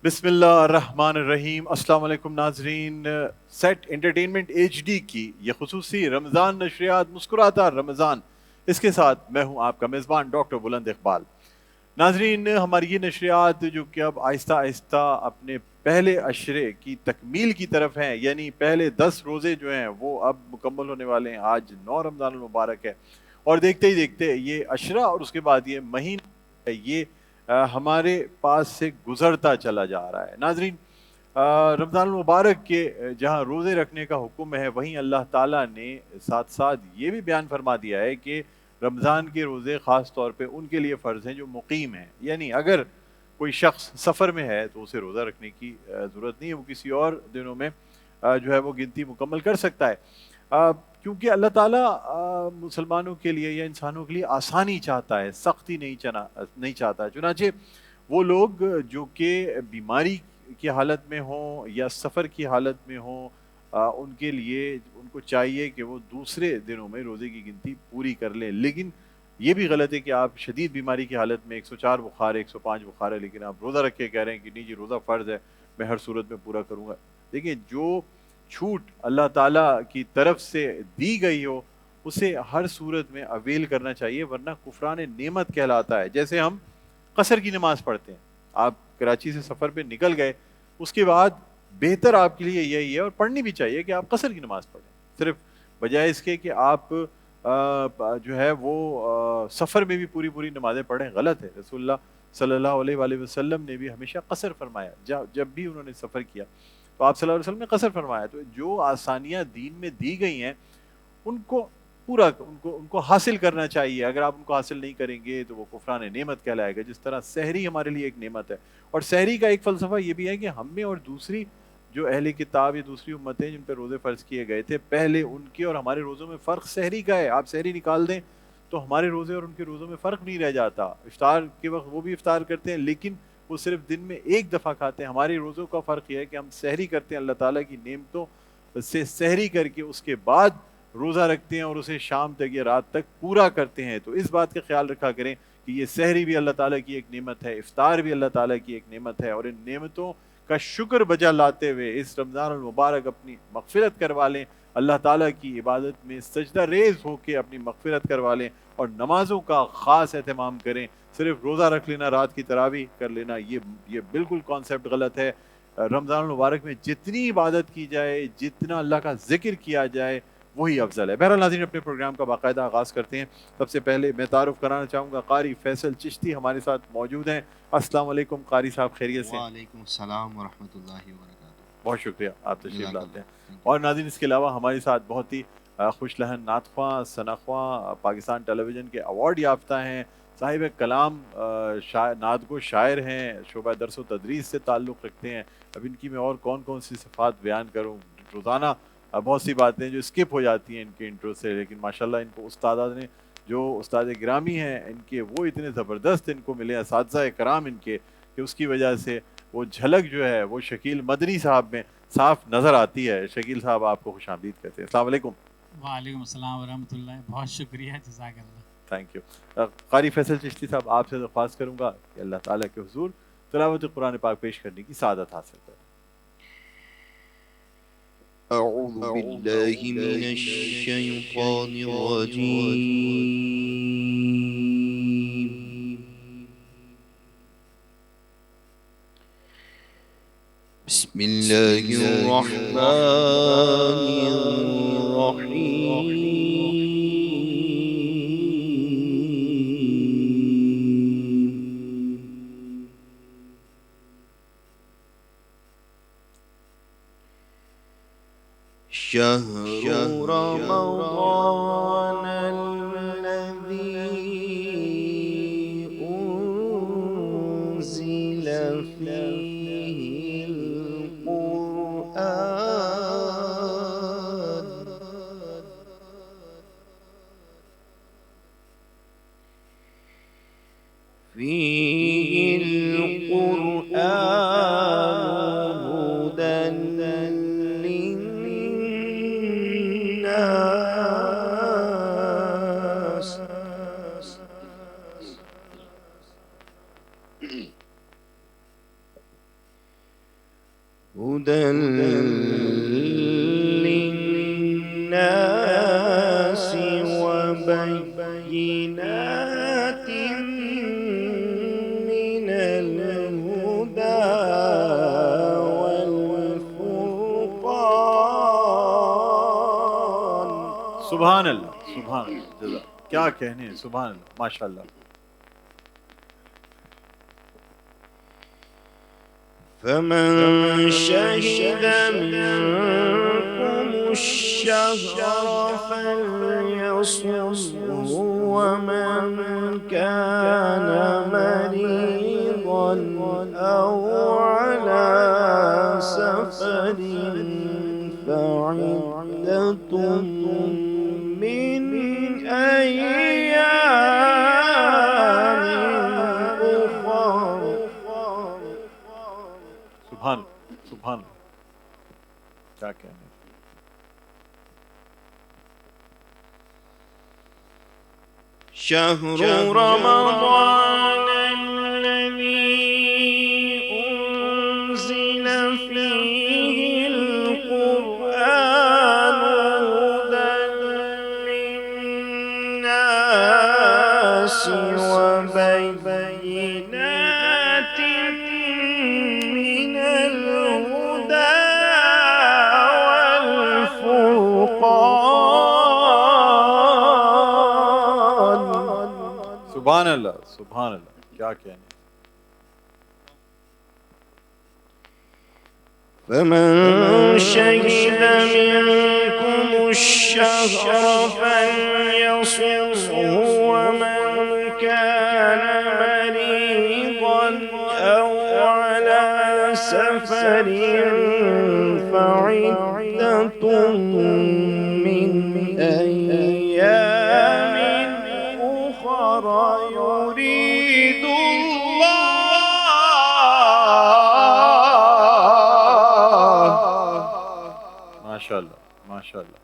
بسم اللہ الرحمن الرحیم۔ السلام علیکم ناظرین، سیٹ انٹرٹینمنٹ ایچ ڈی کی یہ خصوصی رمضان نشریات مسکراتا رمضان، اس کے ساتھ میں ہوں آپ کا میزبان ڈاکٹر بلند اقبال۔ ناظرین، ہماری یہ نشریات جو کہ اب آہستہ آہستہ اپنے پہلے عشرے کی تکمیل کی طرف ہیں، یعنی پہلے 10 روزے جو ہیں وہ اب مکمل ہونے والے ہیں۔ آج 9 رمضان المبارک ہے اور دیکھتے ہی دیکھتے یہ عشرہ اور اس کے بعد یہ مہینہ یہ ہمارے پاس سے گزرتا چلا جا رہا ہے۔ ناظرین، رمضان المبارک کے جہاں روزے رکھنے کا حکم ہے، وہیں اللہ تعالیٰ نے ساتھ ساتھ یہ بھی بیان فرما دیا ہے کہ رمضان کے روزے خاص طور پہ ان کے لیے فرض ہیں جو مقیم ہیں، یعنی اگر کوئی شخص سفر میں ہے تو اسے روزہ رکھنے کی ضرورت نہیں ہے، وہ کسی اور دنوں میں جو ہے وہ گنتی مکمل کر سکتا ہے، کیونکہ اللہ تعالیٰ مسلمانوں کے لیے یا انسانوں کے لیے آسانی چاہتا ہے، سختی نہیں چاہتا۔ چنانچہ وہ لوگ جو کہ بیماری کی حالت میں ہوں یا سفر کی حالت میں ہوں، ان کے لیے ان کو چاہیے کہ وہ دوسرے دنوں میں روزے کی گنتی پوری کر لیں۔ لیکن یہ بھی غلط ہے کہ آپ شدید بیماری کی حالت میں 104 بخار ہے، 105 بخار ہے، لیکن آپ روزہ رکھ کے کہہ رہے ہیں کہ نہیں جی روزہ فرض ہے، میں ہر صورت میں پورا کروں گا۔ دیکھیں، جو چھوٹ اللہ تعالیٰ کی طرف سے دی گئی ہو اسے ہر صورت میں اویل کرنا چاہیے، ورنہ کفران نعمت کہلاتا ہے۔ جیسے ہم قصر کی نماز پڑھتے ہیں، آپ کراچی سے سفر پہ نکل گئے، اس کے بعد بہتر آپ کے لیے یہی ہے اور پڑھنی بھی چاہیے کہ آپ قصر کی نماز پڑھیں، صرف بجائے اس کے کہ آپ جو ہے وہ سفر میں بھی پوری نمازیں پڑھیں۔ غلط ہے۔ رسول اللہ صلی اللہ علیہ وآلہ وسلم نے بھی ہمیشہ قصر فرمایا، جب بھی انہوں نے سفر کیا تو آپ صلی اللہ علیہ وسلم نے قصر فرمایا۔ تو جو آسانیاں دین میں دی گئی ہیں ان کو ان کو حاصل کرنا چاہیے۔ اگر آپ ان کو حاصل نہیں کریں گے تو وہ کفران نعمت کہلائے گا۔ جس طرح سحری ہمارے لیے ایک نعمت ہے، اور سحری کا ایک فلسفہ یہ بھی ہے کہ ہم میں اور دوسری جو اہل کتاب یا دوسری امتیں جن پہ روزے فرض کیے گئے تھے پہلے، ان کے اور ہمارے روزوں میں فرق سحری کا ہے۔ آپ سحری نکال دیں تو ہمارے روزے اور ان کے روزوں میں فرق نہیں رہ جاتا۔ افطار کے وقت وہ بھی افطار کرتے ہیں لیکن وہ صرف دن میں ایک دفعہ کھاتے ہیں۔ ہمارے روزوں کا فرق یہ ہے کہ ہم سحری کرتے ہیں، اللہ تعالیٰ کی نعمتوں سے سحری کر کے اس کے بعد روزہ رکھتے ہیں اور اسے شام تک یا رات تک پورا کرتے ہیں۔ تو اس بات کا خیال رکھا کریں کہ یہ سحری بھی اللہ تعالیٰ کی ایک نعمت ہے، افطار بھی اللہ تعالیٰ کی ایک نعمت ہے، اور ان نعمتوں کا شکر بجا لاتے ہوئے اس رمضان المبارک اپنی مغفرت کروا لیں، اللہ تعالیٰ کی عبادت میں سجدہ ریز ہو کے اپنی مغفرت کروا لیں، اور نمازوں کا خاص اہتمام کریں۔ صرف روزہ رکھ لینا، رات کی تراویح کر لینا، یہ بالکل کانسیپٹ غلط ہے۔ رمضان المبارک میں جتنی عبادت کی جائے، جتنا اللہ کا ذکر کیا جائے وہی افضل ہے۔ بہرحال ناظرین، اپنے پروگرام کا باقاعدہ آغاز کرتے ہیں۔ سب سے پہلے میں تعارف کرانا چاہوں گا، قاری فیصل چشتی ہمارے ساتھ موجود ہیں۔ السلام علیکم قاری صاحب، خیریت سے؟ وعلیکم السلام ورحمۃ اللہ وبرکاتہ۔ بہت شکریہ، آپ تشریف لاتے ہیں۔ اور ناظرین، اس کے علاوہ ہمارے ساتھ بہت ہی خوش لہن نعت خواں، ثنا خواں، پاکستان ٹیلی ویژن کے ایوارڈ یافتہ ہیں، صاحب کلام، نعت گو شاعر ہیں، شعبہ درس و تدریس سے تعلق رکھتے ہیں۔ اب ان کی میں اور کون سی صفات بیان کروں، روزانہ بہت سی باتیں جو اسکپ ہو جاتی ہیں ان کے انٹرو سے، لیکن ماشاءاللہ ان کو استادات نے، جو استاد گرامی ہیں ان کے، وہ اتنے زبردست ان کو ملے اساتذہ کرام ان کے، کہ اس کی وجہ سے وہ جھلک جو ہے وہ شکیل مدنی صاحب میں صاف نظر آتی ہے۔ شکیل صاحب، آپ کو خوش آمدید کہتے ہیں۔ السلام علیکم۔ وعلیکم السلام ورحمۃ اللہ، بہت شکریہ، جزاک اللہ۔ Thank you. قاری فیصل چشتی صاحب، آپ سے درخواست کروں گا کہ اللہ تعالیٰ کے حضور تلاوت قرآن پاک پیش کرنے کی سعادت حاصل کریں۔ اعوذ باللہ من الشیطان الرجیم، بسم اللہ الرحمن الرحیم۔ شہر رمضان الذی انزل فیہ القرآن، فیہ القرآن ھدی للناس هدى للناس وبينات من الهدى والفرقان. سبحان اللہ، سبحان اللہ، جزاک، کیا کہنے ہیں، سبحان اللہ، ماشاء اللہ. فمن شهد منكم الشهر فليصمه ومن كان مريضا أو على سفر فعدة من أيام أخر. سبحان سبحان اللہ، کیا کہنے ہیں. شهر رمضان الذي أنزل فيه القرآن هدى للناس وبينات من الهدى والفرقان. سبحان اللہ، سبحان اللہ، کیا کہنے ہیں. فمن شهد منكم الشهر فليصمه ومن كان مريضا أو على سفر فعدة من أيام أخر يريد ماشاء اللہ، ماشاء اللہ.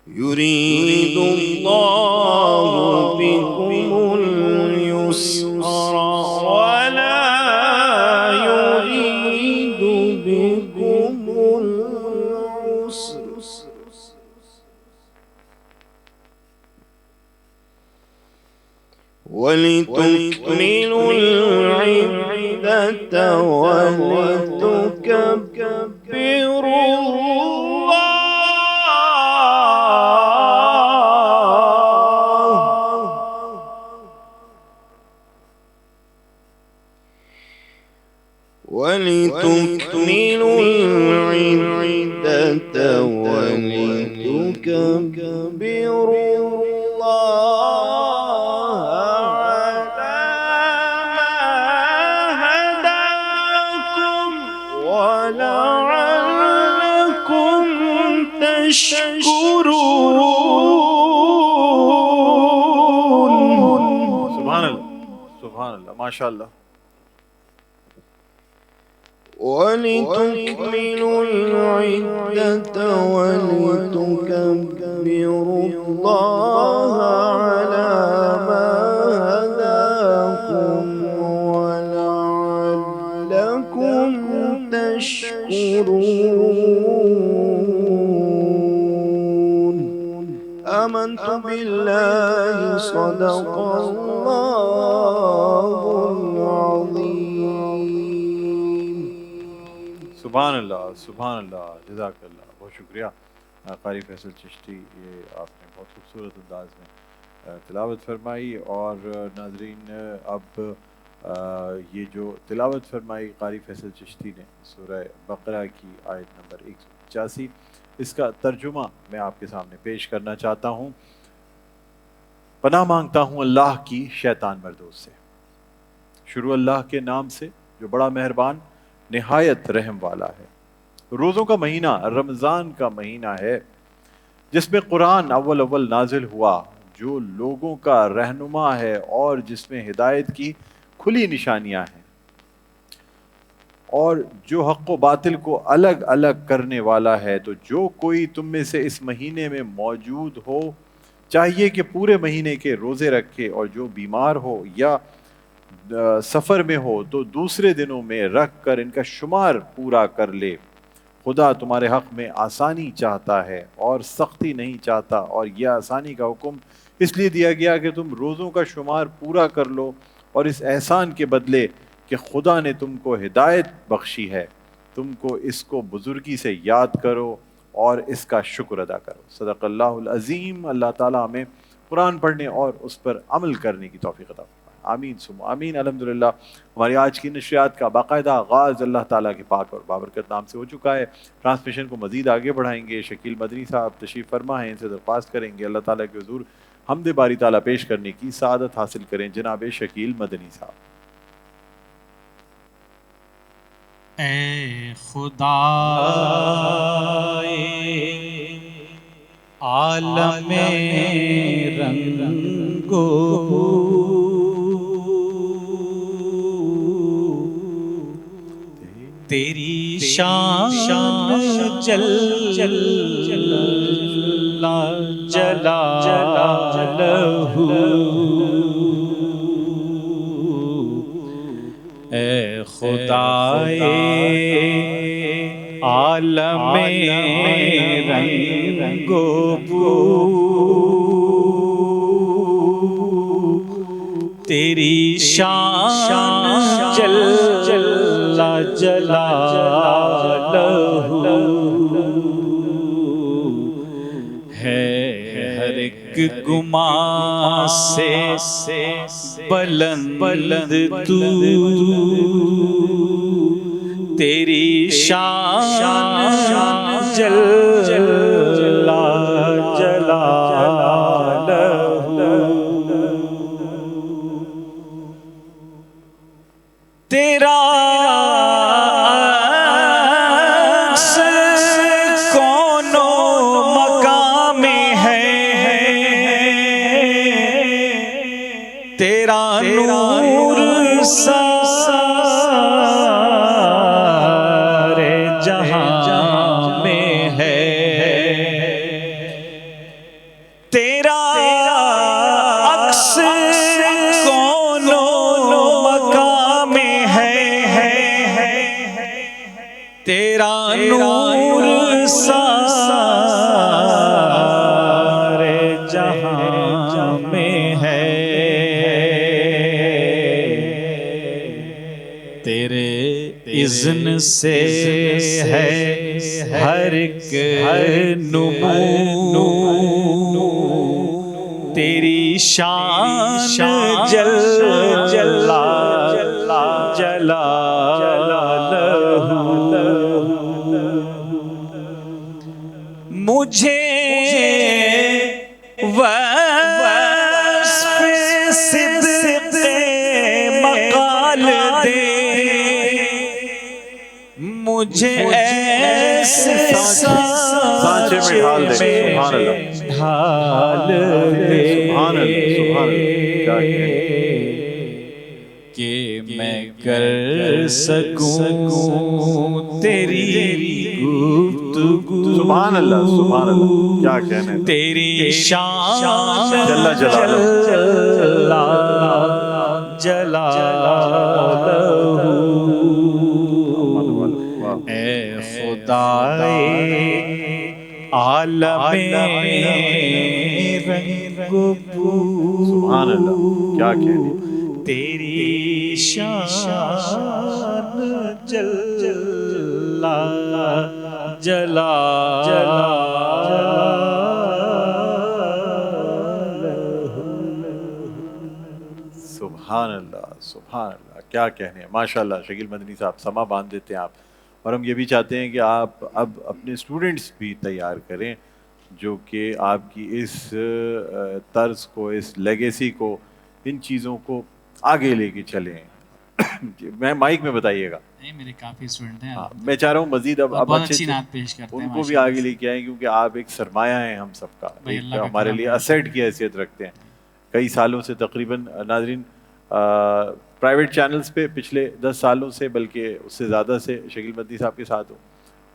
يريد الله بكم اليسر ولا يريد بكم العسر ولتكملوا العدة ولتكبروا ولتكملوا العدة ولتكبروا الله على ما هداكم ولعلكم تشكرون. سبحان اللہ، سبحان اللہ، ماشاء اللہ. ولتكملوا العدة ولتكبروا الله على ما هداكم ولعلكم تشكرون. آمنت بالله صدق الله العظيم. سبحان اللہ، سبحان اللہ، جزاک اللہ، بہت شکریہ قاری فیصل چشتی. یہ آپ نے بہت خوبصورت انداز میں تلاوت فرمائی. اور ناظرین، اب یہ جو تلاوت فرمائی قاری فیصل چشتی نے سورہ بقرہ کی آیت نمبر 185، اس کا ترجمہ میں آپ کے سامنے پیش کرنا چاہتا ہوں. پناہ مانگتا ہوں اللہ کی شیطان مردود سے. شروع اللہ کے نام سے جو بڑا مہربان نہایت رحم والا ہے. روزوں کا مہینہ رمضان کا مہینہ ہے جس میں قرآن اول نازل ہوا، جو لوگوں کا رہنما ہے اور جس میں ہدایت کی کھلی نشانیاں ہیں، اور جو حق و باطل کو الگ الگ کرنے والا ہے. تو جو کوئی تم میں سے اس مہینے میں موجود ہو چاہیے کہ پورے مہینے کے روزے رکھے، اور جو بیمار ہو یا سفر میں ہو تو دوسرے دنوں میں رکھ کر ان کا شمار پورا کر لے. خدا تمہارے حق میں آسانی چاہتا ہے اور سختی نہیں چاہتا, اور یہ آسانی کا حکم اس لیے دیا گیا کہ تم روزوں کا شمار پورا کر لو, اور اس احسان کے بدلے کہ خدا نے تم کو ہدایت بخشی ہے, تم کو اس کو بزرگی سے یاد کرو اور اس کا شکر ادا کرو. صدق اللہ العظیم. اللہ تعالیٰ ہمیں قرآن پڑھنے اور اس پر عمل کرنے کی توفیق عطا فرمائے. آمین ثم آمین. الحمدللہ ہماری آج کی نشریات کا باقاعدہ آغاز اللہ تعالیٰ کے پاک اور بابرکت نام سے ہو چکا ہے. ٹرانسمیشن کو مزید آگے بڑھائیں گے. شکیل مدنی صاحب تشریف فرما ہیں, ان سے درخواست کریں گے اللہ تعالیٰ کے حضور حمد باری تعالیٰ پیش کرنے کی سعادت حاصل کریں. جناب شکیل مدنی صاحب. اے خدا عالم رنگ تیری شان جل جلالہ اے خدائے عالم رنگ و بو تیری شان جل جلالہ ہے ہر ایک گمان سے بلند تو تیری شان جل جلالہ تیرا کون مقام ہے تیرا نور سارے جہاں میں ہے تیرا عکس کون مقام ہے تیرا نور سارے جہاں میں ہے تیرے اذن سے ہے ہر ایک نمو تیری شان جل جلالہ مجھے وصف صدق مقال دے مجھے ایسے سانچے میں ڈھال دے کہ میں کر سکوں تیری گفتگو. سبحان اللہ سبحان اللہ, کیا کہنے تیری شان جل جلالہ اے خدائے عالم رنگ و بو سبحان اللہ, کیا کہنے تیری شان جل سبحان اللہ سبحان اللہ, کیا کہنے ہیں. ماشاء اللہ شکیل مدنی صاحب سما باندھ دیتے ہیں آپ, اور ہم یہ بھی چاہتے ہیں کہ آپ اب اپنے اسٹوڈنٹس بھی تیار کریں جو کہ آپ کی اس طرز کو, اس لیگیسی کو, ان چیزوں کو آگے لے کے چلیں. میں مائک میں بتائیے گا. میرے کافی اسٹوڈنٹ ہیں. میں چاہ رہا ہوں مزید اب اچھی نعت پیش کرتے ہیں, ان کو بھی آگے لے کے آئیں کیونکہ آپ ایک سرمایہ ہیں ہم سب کا, ہمارے لیے اسیٹ کی حیثیت رکھتے ہیں. کئی سالوں سے تقریباً ناظرین پرائیویٹ چینلز پہ پچھلے 10 سالوں سے بلکہ اس سے زیادہ سے شکیل مدنی صاحب کے ساتھ ہوں,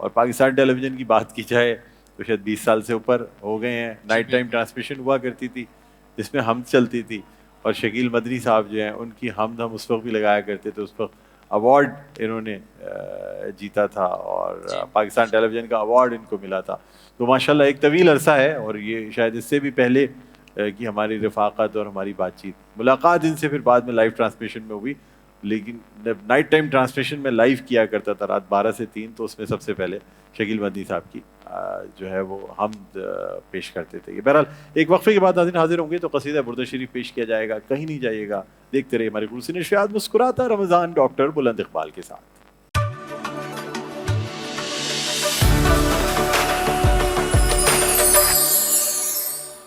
اور پاکستان ٹیلی ویژن کی بات کی جائے تو شاید 20 سال سے اوپر ہو گئے ہیں. نائٹ ٹائم ٹرانسمیشن ہوا کرتی تھی جس میں ہم چلتی تھی, اور شکیل مدنی صاحب جو ہیں ان کی حمد ہم اس وقت بھی لگایا کرتے تھے. اس وقت ایوارڈ انہوں نے جیتا تھا اور پاکستان ٹیلی ویژن کا ایوارڈ ان کو ملا تھا. تو ماشاءاللہ ایک طویل عرصہ ہے اور یہ شاید اس سے بھی پہلے کی ہماری رفاقت اور ہماری بات چیت ملاقات ان سے پھر بعد میں لائیو ٹرانسمیشن میں ہوئی. لیکن نائٹ ٹائم ٹرانسمیشن میں لائیو کیا کرتا تھا رات 12 سے 3, تو اس میں سب سے پہلے شکیل مدنی صاحب کی جو ہے وہ حمد پیش کرتے تھے. بہرحال ایک وقفے کے بعد ناظرین حاضر ہوں گے تو قصیدہ برد شریف پیش کیا جائے گا. کہیں نہیں جائیے گا, دیکھتے رہیے ہماری گلسن نشریات مسکراتا رمضان ڈاکٹر بلند اقبال کے ساتھ.